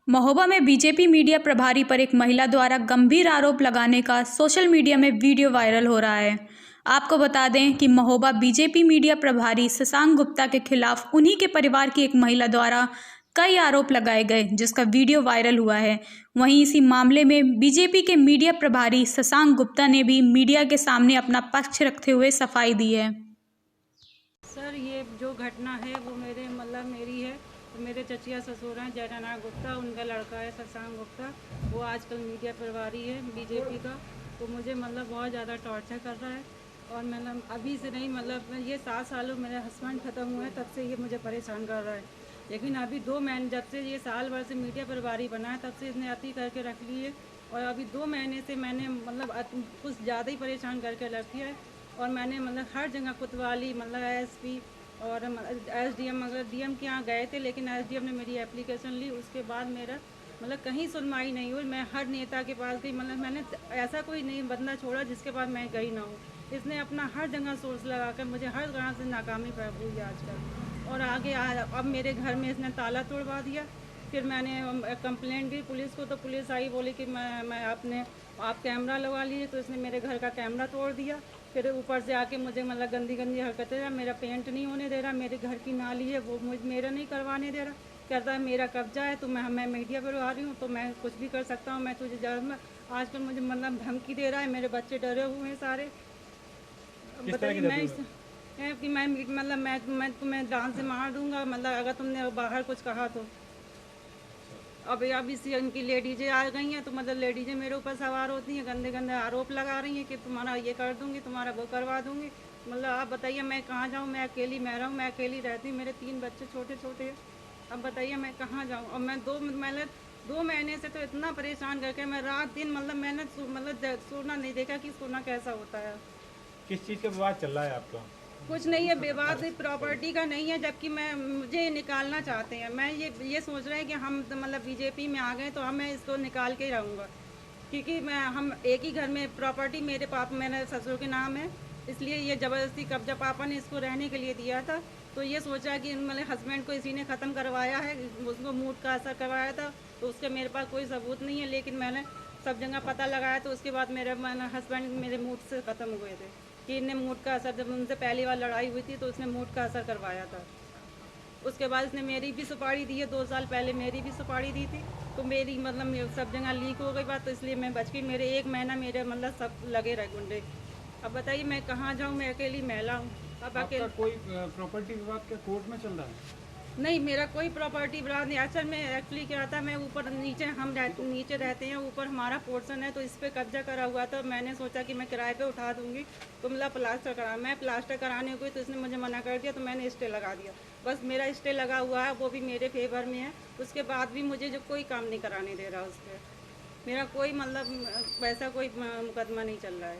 महोबा में BJP media प्रभारी पर एक महिला द्वारा गंभीर आरोप लगाने का सोशल मीडिया में वीडियो वायरल हो रहा है। आपको बता दें कि महोबा बीजेपी मीडिया प्रभारी शशांक गुप्ता के खिलाफ उन्हीं के परिवार की एक महिला द्वारा कई आरोप लगाए गए, जिसका वीडियो वायरल हुआ है। वहीं इसी मामले में बीजेपी के मीडिया प्रभारी शशांक गुप्ता ने भी मीडिया के सामने अपना पक्ष रखते हुए सफाई दी है। सर, ये जो घटना है वो मेरी है। तो मेरे चचिया ससुर हैं जयनारायण गुप्ता, उनका लड़का है शशांक गुप्ता। वो आजकल मीडिया प्रभारी है बीजेपी का। तो मुझे बहुत ज़्यादा टॉर्चर कर रहा है। और अभी से नहीं, ये 7 सालों मेरे हस्बैंड ख़त्म हुए तब से ये मुझे परेशान कर रहा है। लेकिन अभी 2 महीने जब से ये साल भर से मीडिया प्रभारी बना है तब से इसने अति करके रख ली है। और अभी 2 महीने से मैंने कुछ ज़्यादा ही परेशान करके रखी है। और मैंने हर जगह कोतवाली एसपी और एसडीएम डीएम के यहाँ गए थे, लेकिन एसडीएम ने मेरी एप्लीकेशन ली। उसके बाद मेरा कहीं सुनवाई नहीं हुई। मैं हर नेता के पास गई, मैंने ऐसा कोई नहीं बंदा छोड़ा जिसके पास मैं गई ना हूँ। इसने अपना हर जगह सोर्स लगाकर मुझे हर जगह से नाकामी हुई है आजकल। और अब मेरे घर में इसने ताला तोड़वा दिया। फिर मैंने कंप्लेंट दी पुलिस को, तो पुलिस आई, बोली कि आप कैमरा लगा लीजिए। तो इसने मेरे घर का कैमरा तोड़ दिया। फिर ऊपर से आके मुझे गंदी गंदी हरकतें, मेरा पेंट नहीं होने दे रहा, मेरे घर की नाली है वो मेरा नहीं करवाने दे रहा। कहता है मेरा कब्जा है, तो मैं मीडिया पर आ रही हूँ तो मैं कुछ भी कर सकता हूँ, मैं तुझे आजकल मुझे धमकी दे रहा है। मेरे बच्चे डरे हुए हैं सारे। बताइए मैं तुम्हें डांस से मार दूंगा, अगर तुमने बाहर कुछ कहा तो। अब इसी इनकी लेडीजें आ गई हैं, तो लेडीजें मेरे ऊपर सवार होती हैं, गंदे गंदे आरोप लगा रही हैं कि तुम्हारा ये कर दूंगी, तुम्हारा वो करवा दूंगी। आप बताइए मैं कहाँ जाऊँ? मैं अकेली मैं अकेली रहती हूँ, मेरे 3 बच्चे छोटे छोटे हैं। अब बताइए मैं कहाँ जाऊँ? और मैं 2 महीने से तो इतना परेशान करके मैं रात दिन मैंने सोना नहीं देखा कि सोना कैसा होता है। किस चीज़ का विवाद चल रहा है आपका? कुछ नहीं है, विवाद प्रॉपर्टी का नहीं है, जबकि मुझे निकालना चाहते हैं। मैं ये सोच रहे हैं कि हम बीजेपी में आ गए तो मैं इसको निकाल के ही रहूँगा, क्योंकि हम एक ही घर में प्रॉपर्टी मेरे ससुर के नाम है, इसलिए ये ज़बरदस्ती कब्जा पापा ने इसको रहने के लिए दिया था। तो ये सोचा कि हस्बैंड को इसी ने ख़त्म करवाया है, उसको मूड का असर करवाया था। तो उसके मेरे पास कोई सबूत नहीं है, लेकिन मैंने सब जगह पता लगाया। तो उसके बाद मेरे हस्बैंड मेरे मूड से ख़त्म हुए थे कि इन्हें मूड का असर, जब उनसे पहली बार लड़ाई हुई थी तो उसने मूड का असर करवाया था। उसके बाद इसने मेरी भी सुपारी दी है, 2 साल पहले मेरी भी सुपारी दी थी। तो मेरी सब जगह लीक हो गई बात, तो इसलिए मैं बच गई। मेरे 1 महीना मेरे सब लगे रहे गुंडे। अब बताइए मैं कहाँ जाऊँ? मैं अकेली महिला हूँ। अब अकेले कोई प्रॉपर्टी विवाद क्या कोर्ट में चल रहा है? नहीं, मेरा कोई प्रॉपर्टी विवाद नहीं। असल में एक्चुअली क्या था, मैं ऊपर नीचे नीचे रहते हैं, ऊपर हमारा पोर्शन है, तो इस पर कब्जा करा हुआ था। मैंने सोचा कि मैं किराए पे उठा दूंगी, तो प्लास्टर करा। मैं प्लास्टर कराने गई तो इसने मुझे मना कर दिया, तो मैंने स्टे लगा दिया। बस मेरा स्टे लगा हुआ है, वो भी मेरे फेवर में है। उसके बाद भी मुझे जो कोई काम नहीं कराने दे रहा उस पर। मेरा कोई वैसा कोई मुकदमा नहीं चल रहा है।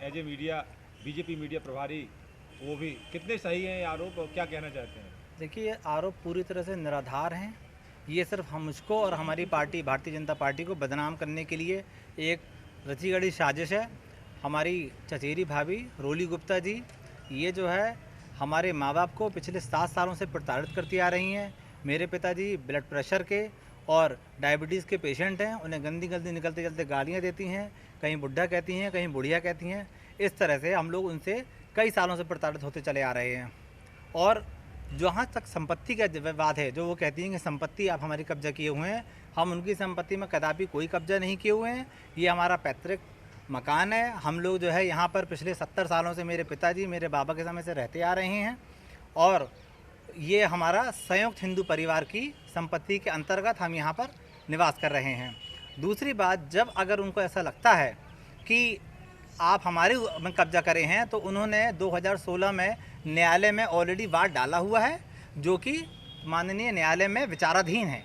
As a media BJP media प्रभारी, वो भी कितने सही हैं ये आरोप, और क्या कहना चाहते हैं? देखिए, ये आरोप पूरी तरह से निराधार हैं। ये सिर्फ मुझको और हमारी पार्टी भारतीय जनता पार्टी को बदनाम करने के लिए एक रची गढ़ी साजिश है। हमारी चचेरी भाभी रोली गुप्ता जी, ये जो है हमारे माँ बाप को पिछले 7 सालों से प्रताड़ित करती आ रही हैं। मेरे पिताजी ब्लड प्रेशर के और डायबिटीज़ के पेशेंट हैं। उन्हें गंदी गंदी निकलते चलते गालियाँ देती हैं, कहीं बुढ़ा कहती हैं, कहीं बुढ़िया कहती हैं। इस तरह से हम लोग उनसे कई सालों से प्रताड़ित होते चले आ रहे हैं। और जहाँ तक संपत्ति का विवाद है, जो वो कहती हैं कि संपत्ति आप हमारी कब्जा किए हुए हैं, हम उनकी संपत्ति में कदापि कोई कब्जा नहीं किए हुए हैं। ये हमारा पैतृक मकान है। हम लोग जो है यहाँ पर पिछले 70 सालों से मेरे पिताजी मेरे बाबा के समय से रहते आ रहे हैं, और ये हमारा संयुक्त हिंदू परिवार की संपत्ति के अंतर्गत हम यहाँ पर निवास कर रहे हैं। दूसरी बात, जब अगर उनको ऐसा लगता है कि आप हमारे में कब्जा करे हैं, तो उन्होंने 2016 में न्यायालय में ऑलरेडी वाद डाला हुआ है, जो कि माननीय न्यायालय में विचाराधीन है।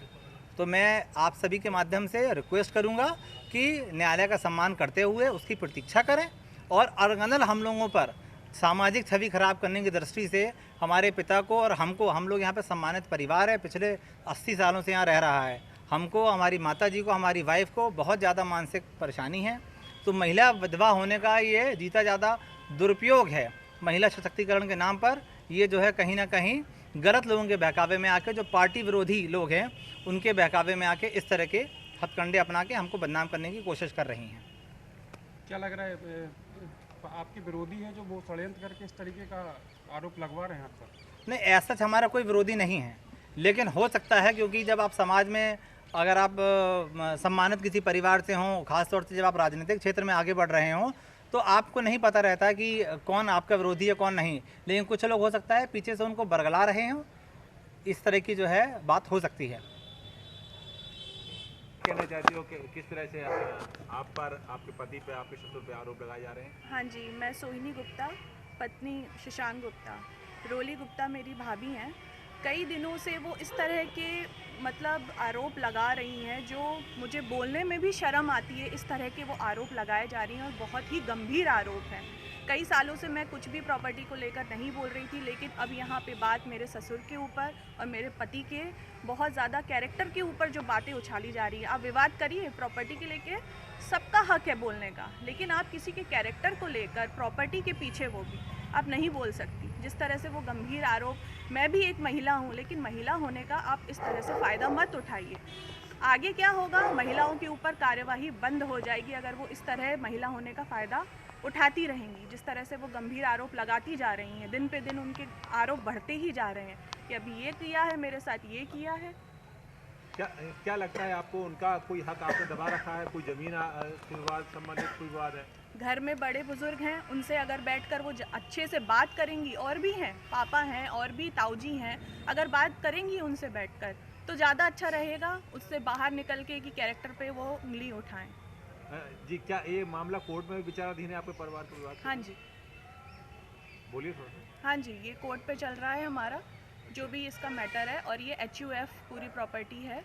तो मैं आप सभी के माध्यम से रिक्वेस्ट करूंगा कि न्यायालय का सम्मान करते हुए उसकी प्रतीक्षा करें, और अनगनल हम लोगों पर सामाजिक छवि खराब करने की दृष्टि से हमारे पिता को और हमको, हम लोग यहाँ पर सम्मानित परिवार है, पिछले 80 सालों से यहाँ रह रहा है। हमको, हमारी माता जी को, हमारी वाइफ को बहुत ज़्यादा मानसिक परेशानी है। तो महिला विधवा होने का ये जीता ज़्यादा दुरुपयोग है। महिला सशक्तिकरण के नाम पर ये जो है कहीं ना कहीं गलत लोगों के बहकावे में आके, जो पार्टी विरोधी लोग हैं उनके बहकावे में आके इस तरह के हथकंडे अपना के हमको बदनाम करने की कोशिश कर रही हैं। क्या लग रहा है आपके विरोधी हैं जो वो षड्यंत्र करके इस तरीके का आरोप लगवा रहे हैं आप पर? नहीं, ऐसा हमारा कोई विरोधी नहीं है, लेकिन हो सकता है क्योंकि जब आप समाज में अगर आप सम्मानित किसी परिवार से हों, खासतौर से जब आप राजनीतिक क्षेत्र में आगे बढ़ रहे हों, तो आपको नहीं पता रहता कि कौन आपका विरोधी है कौन नहीं। लेकिन कुछ लोग हो सकता है पीछे से उनको बरगला रहे हों, इस तरह की जो है बात हो सकती है। कहना चाहती हो कि किस तरह से आप पर, आपके पति पे, आपके ससुर पे आरोप लगाए जा रहे हैं? हाँ जी, मैं सोहिनी गुप्ता, पत्नी शशांक गुप्ता। रोली गुप्ता मेरी भाभी हैं। कई दिनों से वो इस तरह के मतलब आरोप लगा रही हैं जो मुझे बोलने में भी शर्म आती है। इस तरह के वो आरोप लगाए जा रही हैं और बहुत ही गंभीर आरोप हैं। कई सालों से मैं कुछ भी प्रॉपर्टी को लेकर नहीं बोल रही थी, लेकिन अब यहाँ पे बात मेरे ससुर के ऊपर और मेरे पति के बहुत ज़्यादा कैरेक्टर के ऊपर जो बातें उछाली जा रही है। आप विवाद करिए प्रॉपर्टी के लेके, सबका हक है बोलने का, लेकिन आप किसी के कैरेक्टर को लेकर प्रॉपर्टी के पीछे वो भी आप नहीं बोल सकती। जिस तरह से वो गंभीर आरोप, मैं भी एक महिला हूँ, लेकिन महिला होने का आप इस तरह से फ़ायदा मत उठाइए। आगे क्या होगा, महिलाओं के ऊपर कार्यवाही बंद हो जाएगी अगर वो इस तरह महिला होने का फ़ायदा उठाती रहेंगी। जिस तरह से वो गंभीर आरोप लगाती जा रही हैं, दिन पे दिन उनके आरोप बढ़ते ही जा रहे हैं कि अभी ये किया है मेरे साथ, ये किया है। क्या लगता है आपको, उनका कोई हक आपने दबा रखा है? कोई जमीन से विवाद संबंधित कोई विवाद है? घर में बड़े बुजुर्ग हैं, उनसे अगर बैठकर वो अच्छे से बात करेंगी, और भी हैं, पापा हैं और भी ताऊजी हैं, अगर बात करेंगी उनसे बैठकर तो ज़्यादा अच्छा रहेगा। उससे बाहर निकल के कि कैरेक्टर पे वो उंगली उठाएं। जी, क्या ये मामला कोर्ट में भी विचाराधीन है आपके परिवार के विवाद? हाँ जी, बोलिए थोड़ा। हाँ जी, ये कोर्ट पे चल रहा है हमारा जो भी इसका मैटर है, और ये HUF पूरी प्रॉपर्टी है